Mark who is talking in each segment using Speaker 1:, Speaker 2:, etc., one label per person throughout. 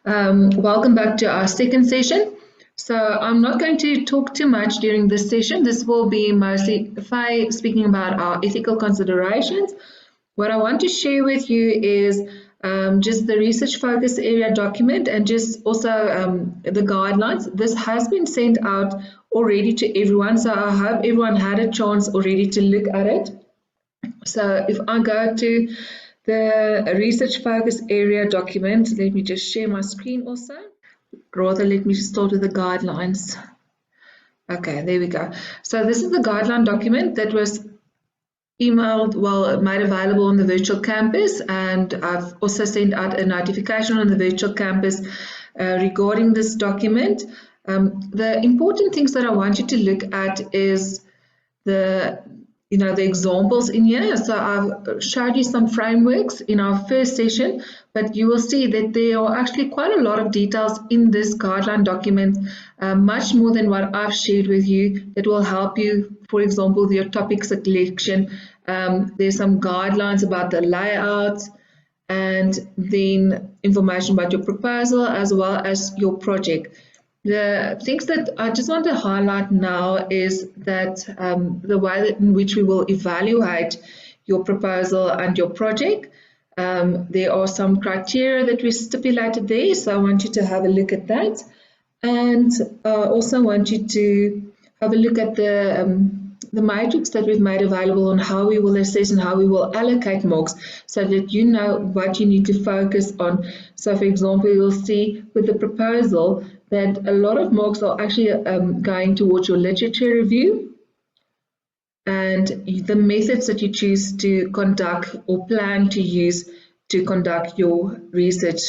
Speaker 1: Welcome back to our second session. So I'm not going to talk too much during this session. This will be mostly Faye speaking about our ethical considerations. What I want to share with you is just the research focus area document and just also the guidelines. This has been sent out already to everyone, so I hope everyone had a chance already to look at it. So if I go to the research focus area document, let me just share my screen also. Rather, let me just start with the guidelines. Okay, there we go. So this is the guideline document that was emailed, well, made available on the virtual campus, and I've also sent out a notification on the virtual campus regarding this document. The important things that I want you to look at is the examples in here. So I've showed you some frameworks in our first session, but you will see that there are actually quite a lot of details in this guideline document, much more than what I've shared with you, that will help you, for example, with your topic selection. There's some guidelines about the layout, and then information about your proposal as well as your project. The things that I just want to highlight now is that the way in which we will evaluate your proposal and your project. There are some criteria that we stipulated there, so I want you to have a look at that. And I also want you to have a look at the matrix that we've made available on how we will assess and how we will allocate marks, so that you know what you need to focus on. So for example, you'll see with the proposal that a lot of marks are actually going towards your literature review and the methods that you choose to conduct or plan to use to conduct your research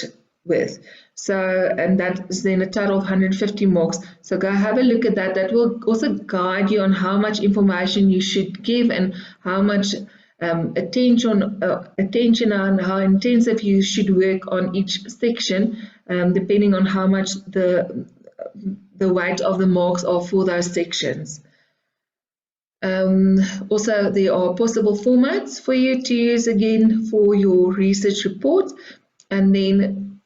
Speaker 1: with. So, and that is then a total of 150 marks. So go have a look at that. That will also guide you on how much information you should give and how much attention and how intensive you should work on each section, depending on how much the weight of the marks are for those sections. Also, there are possible formats for you to use again for your research report, and then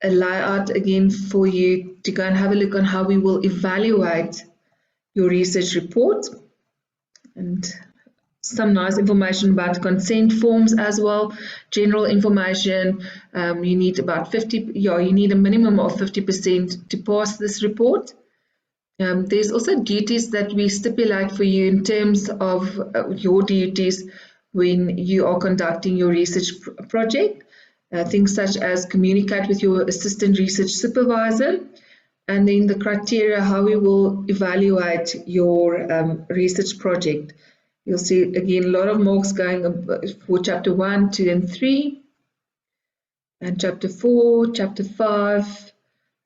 Speaker 1: a layout again for you to go and have a look on how we will evaluate your research report, and some nice information about consent forms as well, general information. You need about 50, you need a minimum of 50% to pass this report. There's also duties that we stipulate for you in terms of your duties when you are conducting your research project. Things such as communicate with your assistant research supervisor, and then the criteria how we will evaluate your research project. You'll see again a lot of marks going for chapter 1, 2 and 3, and chapter 4, chapter 5,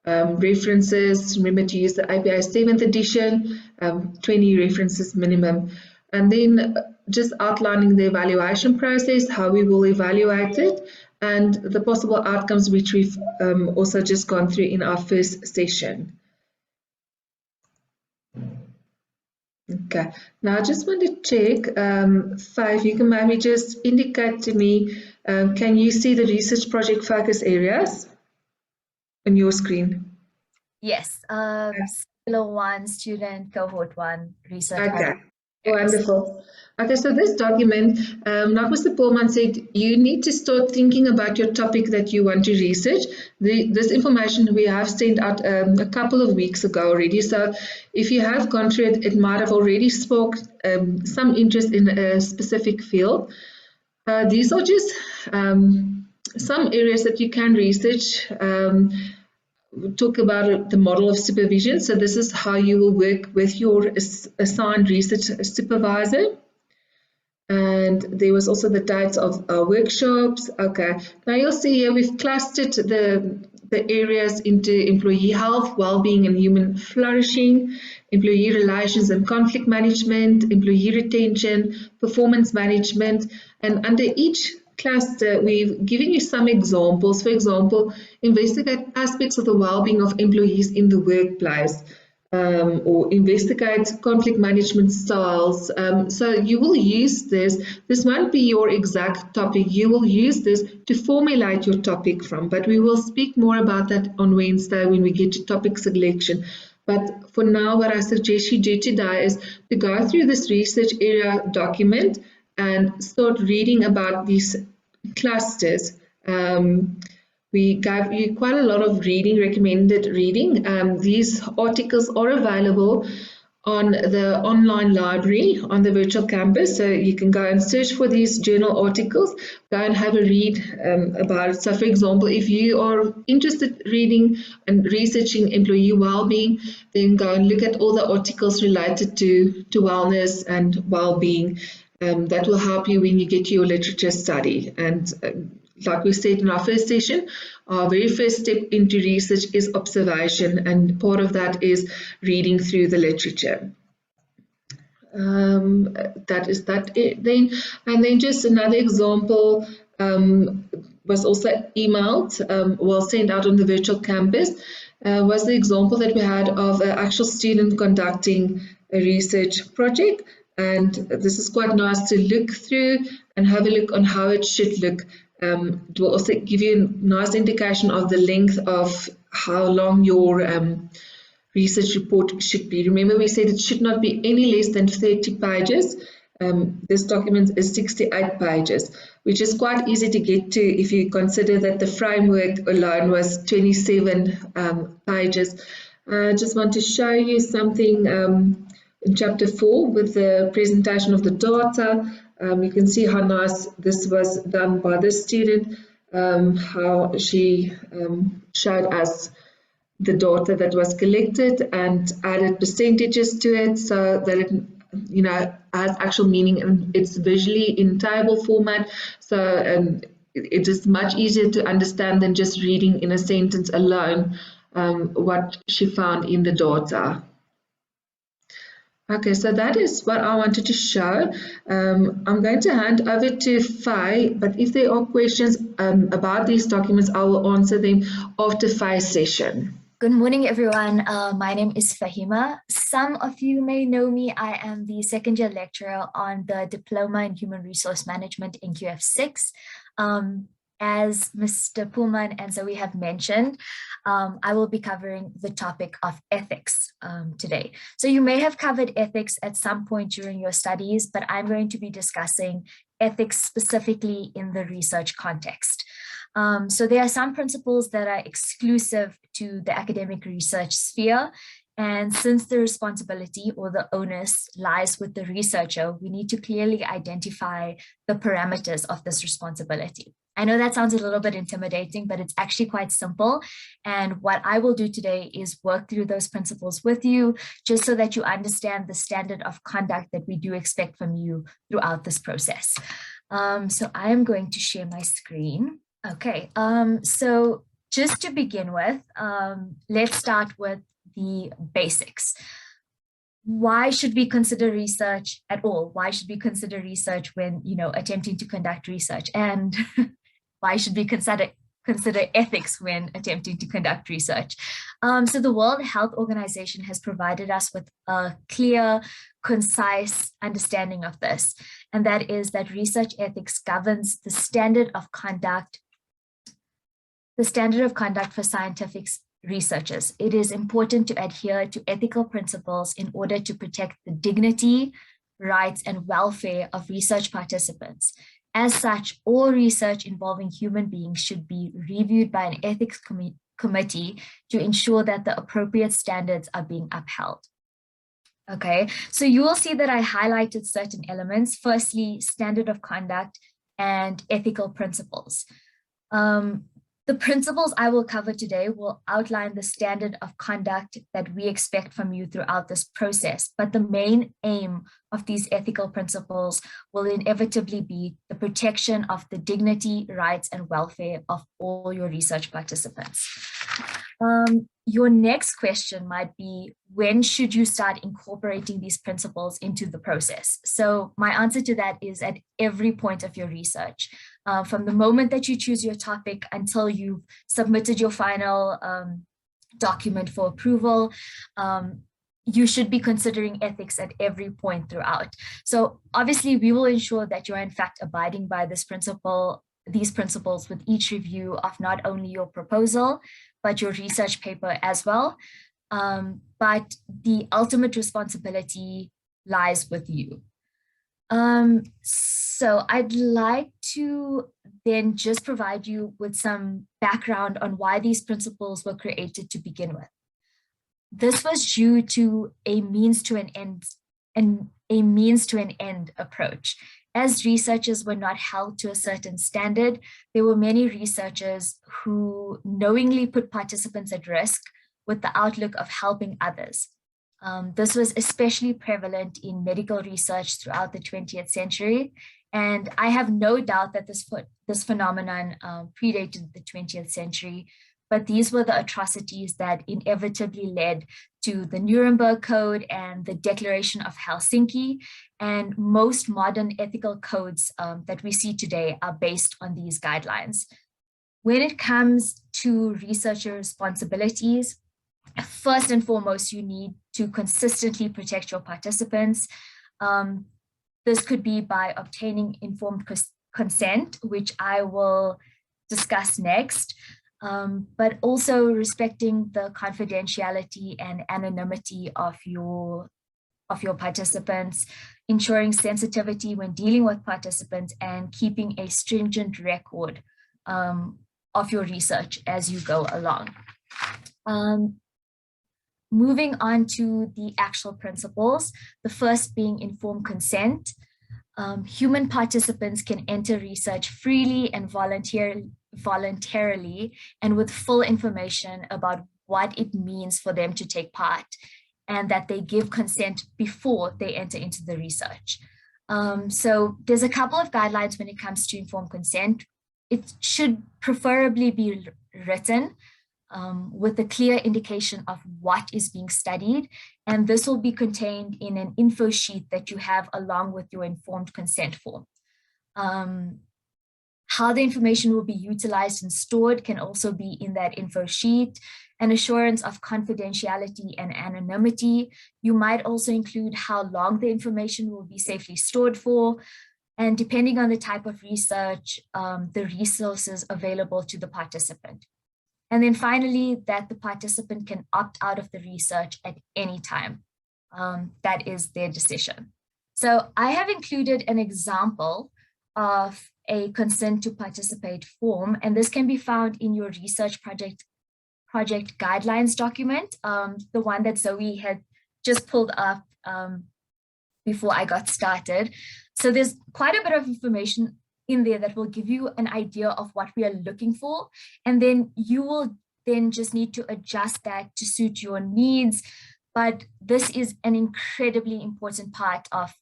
Speaker 1: references. Remember to use the APA 7th edition, 20 references minimum. And then just outlining the evaluation process, how we will evaluate it, and the possible outcomes which we've also just gone through in our first session. Okay, now I just want to check, Faye, you can maybe just indicate to me, can you see the research project focus areas on your screen?
Speaker 2: Yes, Silo 1, student, cohort 1, research.
Speaker 1: Okay. Wonderful. Okay, so this document, like Mr. Pullman said, you need to start thinking about your topic that you want to research. This information we have sent out a couple of weeks ago already. So if you have gone through it, it might have already sparked some interest in a specific field. These are just some areas that you can research. We'll talk about the model of supervision. So this is how you will work with your assigned research supervisor. And there was also the dates of our workshops. Okay, now you'll see here we've clustered the areas into employee health, well-being and human flourishing, employee relations and conflict management, employee retention, performance management, and under each cluster, we've given you some examples. For example, investigate aspects of the well-being of employees in the workplace. or investigate conflict management styles. So you will use this. This won't be your exact topic. You will use this to formulate your topic from, but we will speak more about that on Wednesday when we get to topic selection. But for now, what I suggest you do today is to go through this research area document and start reading about these clusters. We gave you quite a lot of reading, recommended reading. These articles are available on the online library on the virtual campus, so you can go and search for these journal articles, go and have a read about it. So for example, if you are interested in reading and researching employee well-being, then go and look at all the articles related to wellness and well-being. That will help you when you get to your literature study. And like we said in our first session, our very first step into research is observation, and part of that is reading through the literature. That is that then. And then just another example was also emailed, was sent out on the virtual campus, was the example that we had of an actual student conducting a research project. And this is quite nice to look through and have a look on how it should look. It will also give you a nice indication of the length of how long your research report should be. Remember, we said it should not be any less than 30 pages. This document is 68 pages, which is quite easy to get to if you consider that the framework alone was 27 pages. I just want to show you something in chapter 4 with the presentation of the data. You can see how nice this was done by this student, how she showed us the data that was collected and added percentages to it so that it has actual meaning, and it's visually in table format, so it is much easier to understand than just reading in a sentence alone what she found in the data. Okay, so that is what I wanted to show. I'm going to hand over to Faye, but if there are questions about these documents, I will answer them after Faye's session.
Speaker 2: Good morning, everyone. My name is Fahima. Some of you may know me. I am the second year lecturer on the Diploma in Human Resource Management in QF6. As Mr. Pullman and Zoe have mentioned, I will be covering the topic of ethics today. So you may have covered ethics at some point during your studies, but I'm going to be discussing ethics specifically in the research context. So there are some principles that are exclusive to the academic research sphere. And since the responsibility or the onus lies with the researcher, we need to clearly identify the parameters of this responsibility. I know that sounds a little bit intimidating, but it's actually quite simple. And what I will do today is work through those principles with you, just so that you understand the standard of conduct that we do expect from you throughout this process. So I am going to share my screen. Okay, so just to begin with, let's start with the basics. Why should we consider research at all? Why should we consider research when, attempting to conduct research? And why should we consider ethics when attempting to conduct research? So the World Health Organization has provided us with a clear, concise understanding of this. And that is that research ethics governs the standard of conduct for scientific researchers. It is important to adhere to ethical principles in order to protect the dignity, rights, and welfare of research participants. As such, all research involving human beings should be reviewed by an ethics committee to ensure that the appropriate standards are being upheld. Okay, so you will see that I highlighted certain elements. Firstly, standard of conduct and ethical principles. The principles I will cover today will outline the standard of conduct that we expect from you throughout this process, but the main aim of these ethical principles will inevitably be the protection of the dignity, rights, and welfare of all your research participants. Your next question might be, when should you start incorporating these principles into the process? So my answer to that is at every point of your research. From the moment that you choose your topic until you've submitted your final document for approval, you should be considering ethics at every point throughout. So obviously we will ensure that you are in fact abiding by these principles with each review of not only your proposal, but your research paper as well. But the ultimate responsibility lies with you. So I'd like to then just provide you with some background on why these principles were created to begin with. This was due to a means to an end approach. As researchers were not held to a certain standard, there were many researchers who knowingly put participants at risk with the outlook of helping others. This was especially prevalent in medical research throughout the 20th century. And I have no doubt that this phenomenon predated the 20th century, but these were the atrocities that inevitably led to the Nuremberg Code and the Declaration of Helsinki. And most modern ethical codes that we see today are based on these guidelines. When it comes to researcher responsibilities, first and foremost, you need to consistently protect your participants. This could be by obtaining informed consent, which I will discuss next, but also respecting the confidentiality and anonymity of your participants, ensuring sensitivity when dealing with participants, and keeping a stringent record of your research as you go along. Moving on to the actual principles, the first being informed consent. Human participants can enter research freely and voluntarily and with full information about what it means for them to take part, and that they give consent before they enter into the research. So there's a couple of guidelines when it comes to informed consent. It should preferably be written with a clear indication of what is being studied. And this will be contained in an info sheet that you have along with your informed consent form. How the information will be utilized and stored can also be in that info sheet. An assurance of confidentiality and anonymity. You might also include how long the information will be safely stored for, and depending on the type of research, the resources available to the participant. And then finally, that the participant can opt out of the research at any time. That is their decision. So I have included an example of a consent to participate form, and this can be found in your research project guidelines document, the one that Zoe had just pulled up before I got started. So there's quite a bit of information in there that will give you an idea of what we are looking for. And then you will then just need to adjust that to suit your needs. But this is an incredibly important part of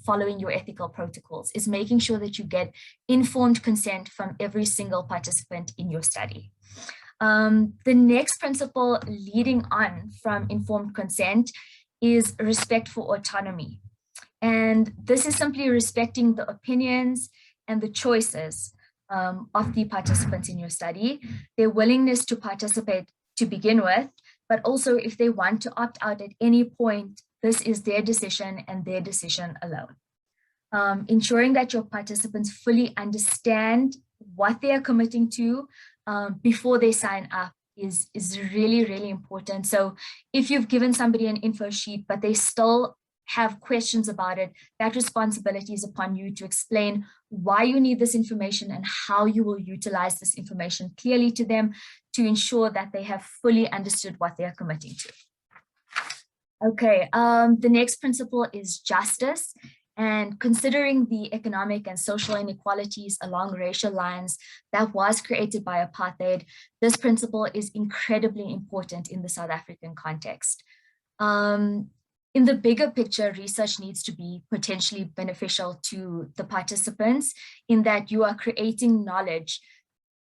Speaker 2: following your ethical protocols, is making sure that you get informed consent from every single participant in your study. The next principle leading on from informed consent is respect for autonomy. And this is simply respecting the opinions and the choices of the participants in your study, their willingness to participate to begin with, but also if they want to opt out at any point, this is their decision and their decision alone. Ensuring that your participants fully understand what they are committing to before they sign up is really, really important. So if you've given somebody an info sheet, but they still have questions about it, that responsibility is upon you to explain why you need this information and how you will utilize this information clearly to them to ensure that they have fully understood what they are committing to. Okay, the next principle is justice. And considering the economic and social inequalities along racial lines that was created by apartheid, this principle is incredibly important in the South African context. In the bigger picture, research needs to be potentially beneficial to the participants in that you are creating knowledge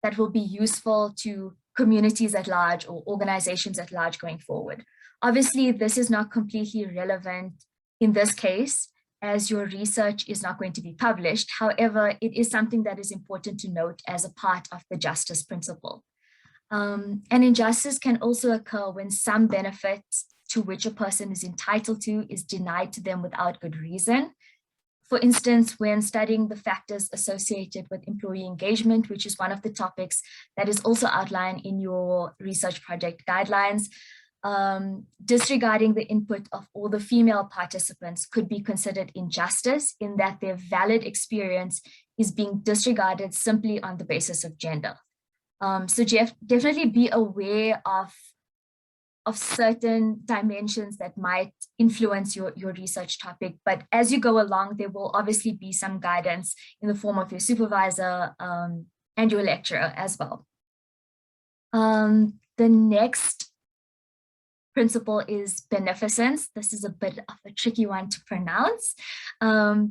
Speaker 2: that will be useful to communities at large or organizations at large going forward. Obviously, this is not completely relevant in this case, as your research is not going to be published. However, it is something that is important to note as a part of the justice principle. And injustice can also occur when some benefits to which a person is entitled to is denied to them without good reason. For instance, when studying the factors associated with employee engagement, which is one of the topics that is also outlined in your research project guidelines, disregarding the input of all the female participants could be considered injustice in that their valid experience is being disregarded simply on the basis of gender. So definitely be aware of certain dimensions that might influence your research topic. But as you go along, there will obviously be some guidance in the form of your supervisor and your lecturer as well. The next principle is beneficence. This is a bit of a tricky one to pronounce.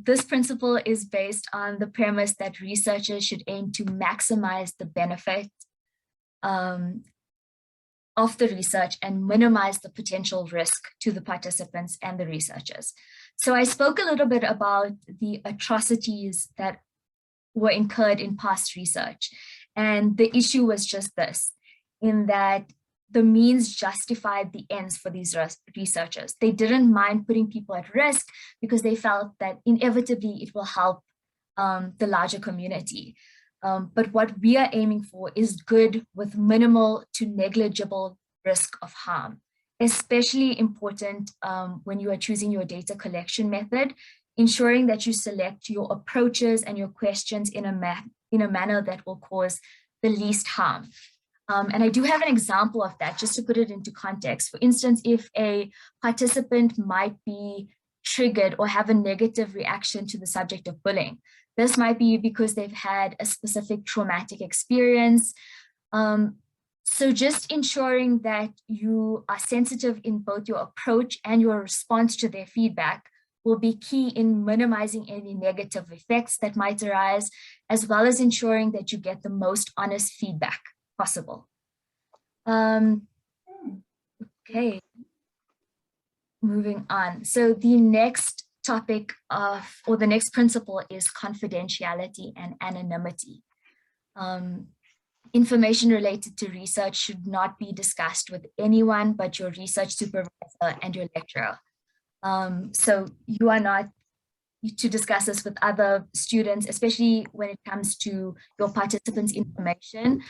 Speaker 2: This principle is based on the premise that researchers should aim to maximize the benefit of the research and minimize the potential risk to the participants and the researchers. So I spoke a little bit about the atrocities that were incurred in past research. And the issue was just this, in that the means justified the ends for these researchers. They didn't mind putting people at risk because they felt that inevitably it will help the larger community. But what we are aiming for is good with minimal to negligible risk of harm, especially important when you are choosing your data collection method, ensuring that you select your approaches and your questions in a manner that will cause the least harm. And I do have an example of that, just to put it into context. For instance, if a participant might be triggered or have a negative reaction to the subject of bullying, this might be because they've had a specific traumatic experience. So just ensuring that you are sensitive in both your approach and your response to their feedback will be key in minimizing any negative effects that might arise, as well as ensuring that you get the most honest feedback possible. Okay, moving on. So the next topic or the next principle is confidentiality and anonymity. Information related to research should not be discussed with anyone but your research supervisor and your lecturer. So you are not to discuss this with other students, especially when it comes to your participants' information.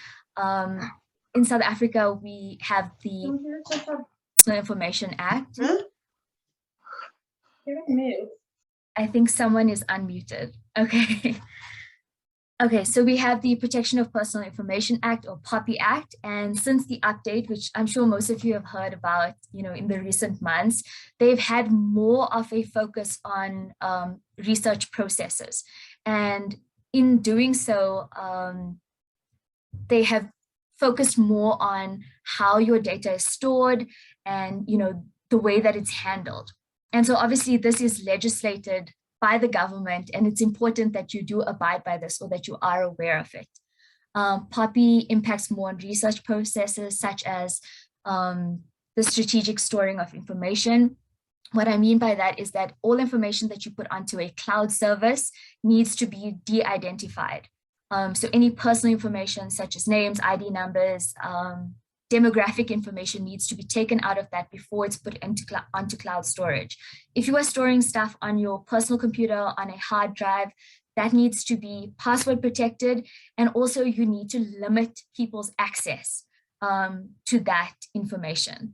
Speaker 2: In South Africa, we have the Personal Information Act. I think someone is unmuted. Okay. Okay, so we have the Protection of Personal Information Act, or POPI Act, and since the update, which I'm sure most of you have heard about, in the recent months, they've had more of a focus on research processes, and in doing so, they have focused more on how your data is stored and the way that it's handled. And so obviously this is legislated by the government, and it's important that you do abide by this or that you are aware of it. POPI impacts more on research processes such as the strategic storing of information. What I mean by that is that all information that you put onto a cloud service needs to be de-identified. So any personal information such as names, ID numbers, demographic information needs to be taken out of that before it's put onto cloud storage. If you are storing stuff on your personal computer on a hard drive, that needs to be password protected, and also you need to limit people's access to that information.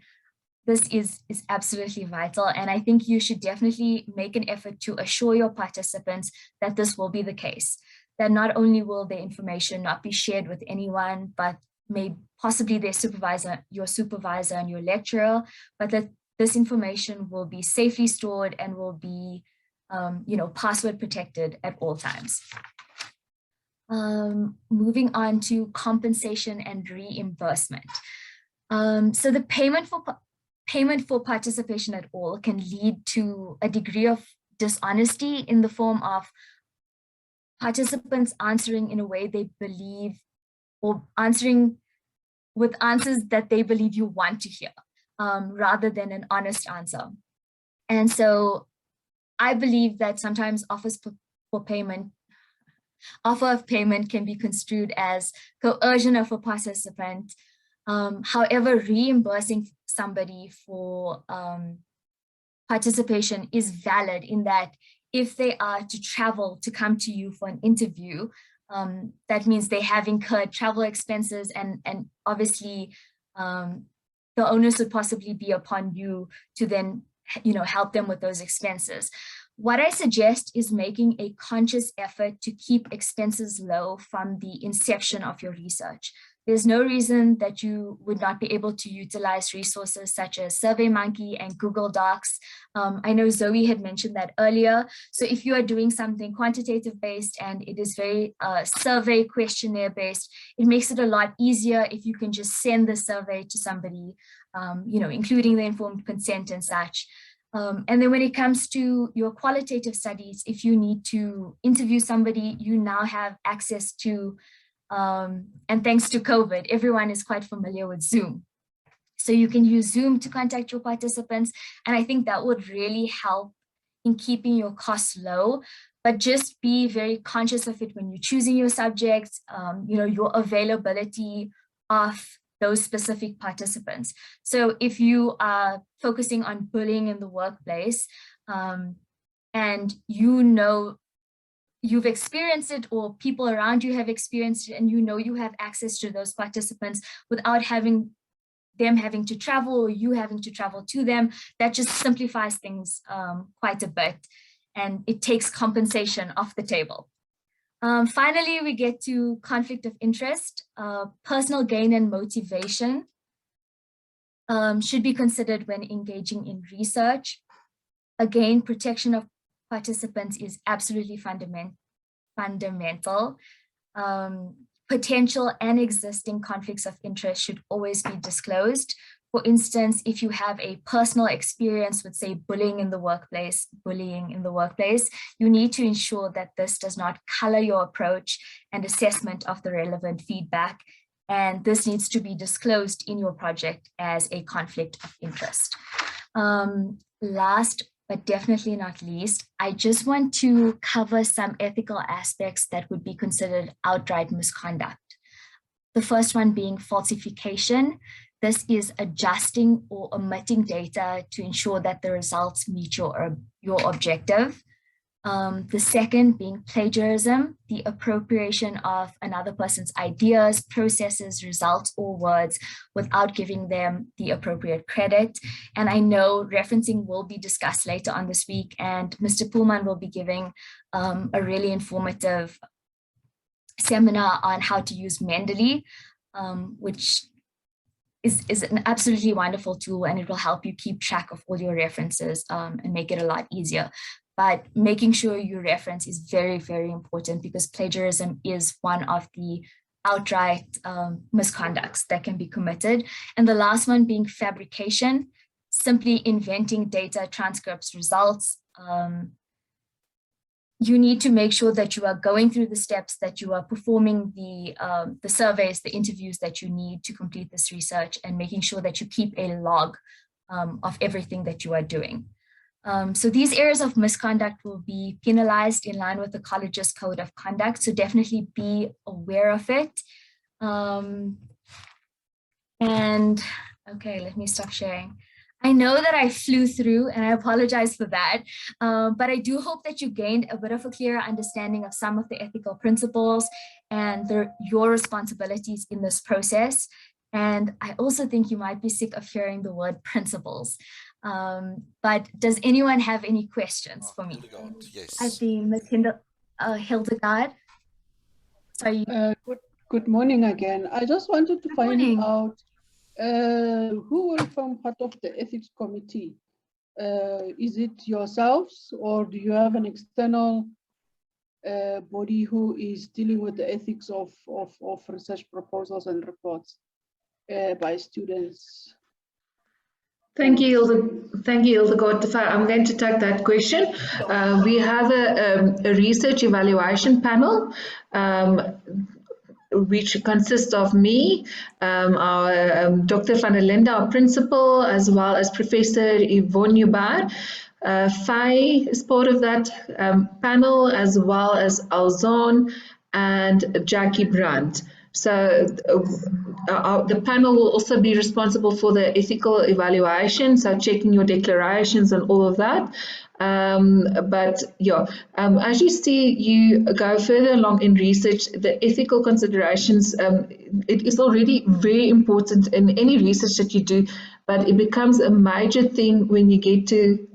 Speaker 2: This is absolutely vital, and I think you should definitely make an effort to assure your participants that this will be the case, that not only will their information not be shared with anyone, but possibly their supervisor, your supervisor and your lecturer, but that this information will be safely stored and will be, password protected at all times. Moving on to compensation and reimbursement. So the payment for participation at all can lead to a degree of dishonesty in the form of participants answering in a way they believe, or answering with answers that they believe you want to hear, rather than an honest answer. And so I believe that sometimes offer of payment can be construed as coercion of a participant. However, reimbursing somebody for participation is valid, in that if they are to travel to come to you for an interview, that means they have incurred travel expenses, and obviously the onus would possibly be upon you to then, help them with those expenses. What I suggest is making a conscious effort to keep expenses low from the inception of your research. There's no reason that you would not be able to utilize resources such as SurveyMonkey and Google Docs. I know Zoe had mentioned that earlier. So if you are doing something quantitative based and it is very survey questionnaire based, it makes it a lot easier if you can just send the survey to somebody, including the informed consent and such. And then when it comes to your qualitative studies, if you need to interview somebody, you now have access to, and thanks to COVID, everyone is quite familiar with Zoom. So you can use Zoom to contact your participants. And I think that would really help in keeping your costs low, but just be very conscious of it when you're choosing your subjects, your availability of those specific participants. So if you are focusing on bullying in the workplace, and you've experienced it, or people around you have experienced it, and you have access to those participants without having to travel, or you having to travel to them, that just simplifies things quite a bit, and it takes compensation off the table. Finally, we get to conflict of interest. Personal gain and motivation should be considered when engaging in research. Again, protection of participants is absolutely fundamental. Potential and existing conflicts of interest should always be disclosed. For instance, if you have a personal experience with, say, bullying in the workplace, you need to ensure that this does not color your approach and assessment of the relevant feedback. And this needs to be disclosed in your project as a conflict of interest. Last but definitely not least, I just want to cover some ethical aspects that would be considered outright misconduct. The first one being falsification. This is adjusting or omitting data to ensure that the results meet your objective. The second being plagiarism, the appropriation of another person's ideas, processes, results, or words without giving them the appropriate credit. And I know referencing will be discussed later on this week, and Mr. Pullman will be giving a really informative seminar on how to use Mendeley, which is an absolutely wonderful tool, and it will help you keep track of all your references and make it a lot easier. But making sure you reference is very, very important, because plagiarism is one of the outright misconducts that can be committed. And the last one being fabrication, simply inventing data, transcripts, results. You need to make sure that you are going through the steps, that you are performing the surveys, the interviews that you need to complete this research, and making sure that you keep a log of everything that you are doing. So these areas of misconduct will be penalized in line with the college's code of conduct. So definitely be aware of it. And okay, let me stop sharing. I know that I flew through, and I apologize for that, but I do hope that you gained a bit of a clearer understanding of some of the ethical principles and your responsibilities in this process. And I also think you might be sick of hearing the word principles. But does anyone have any questions for me?
Speaker 3: Hildegard, yes.
Speaker 2: I think Ms. Hildegard. Sorry.
Speaker 4: Good morning again. I just wanted to find out who will form part of the ethics committee. Is it yourselves, or do you have an external body who is dealing with the ethics of research proposals and reports by students?
Speaker 1: Thank you, Hildegard. I'm going to take that question. We have a research evaluation panel, which consists of me, our Dr. van der Linde, our principal, as well as Professor Yvonne Ubar. Faye is part of that panel, as well as Alzon and Jackie Brandt. So the panel will also be responsible for the ethical evaluation, so checking your declarations and all of that. But yeah, as you see, you go further along in research, the ethical considerations, it is already very important in any research that you do, but it becomes a major thing when you get to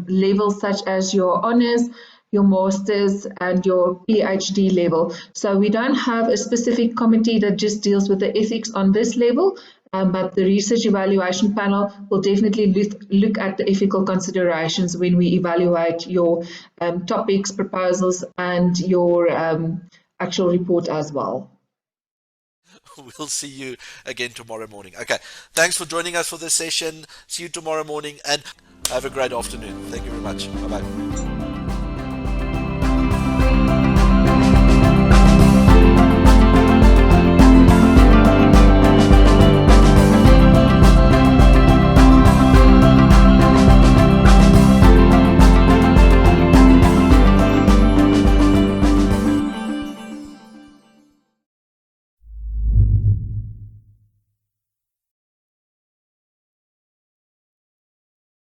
Speaker 1: levels such as your honours, your master's and your PhD level. So we don't have a specific committee that just deals with the ethics on this level, but the research evaluation panel will definitely look at the ethical considerations when we evaluate your topics, proposals, and your actual report as well.
Speaker 3: We'll see you again tomorrow morning. Okay, thanks for joining us for this session. See you tomorrow morning and have a great afternoon. Thank you very much. Bye-bye.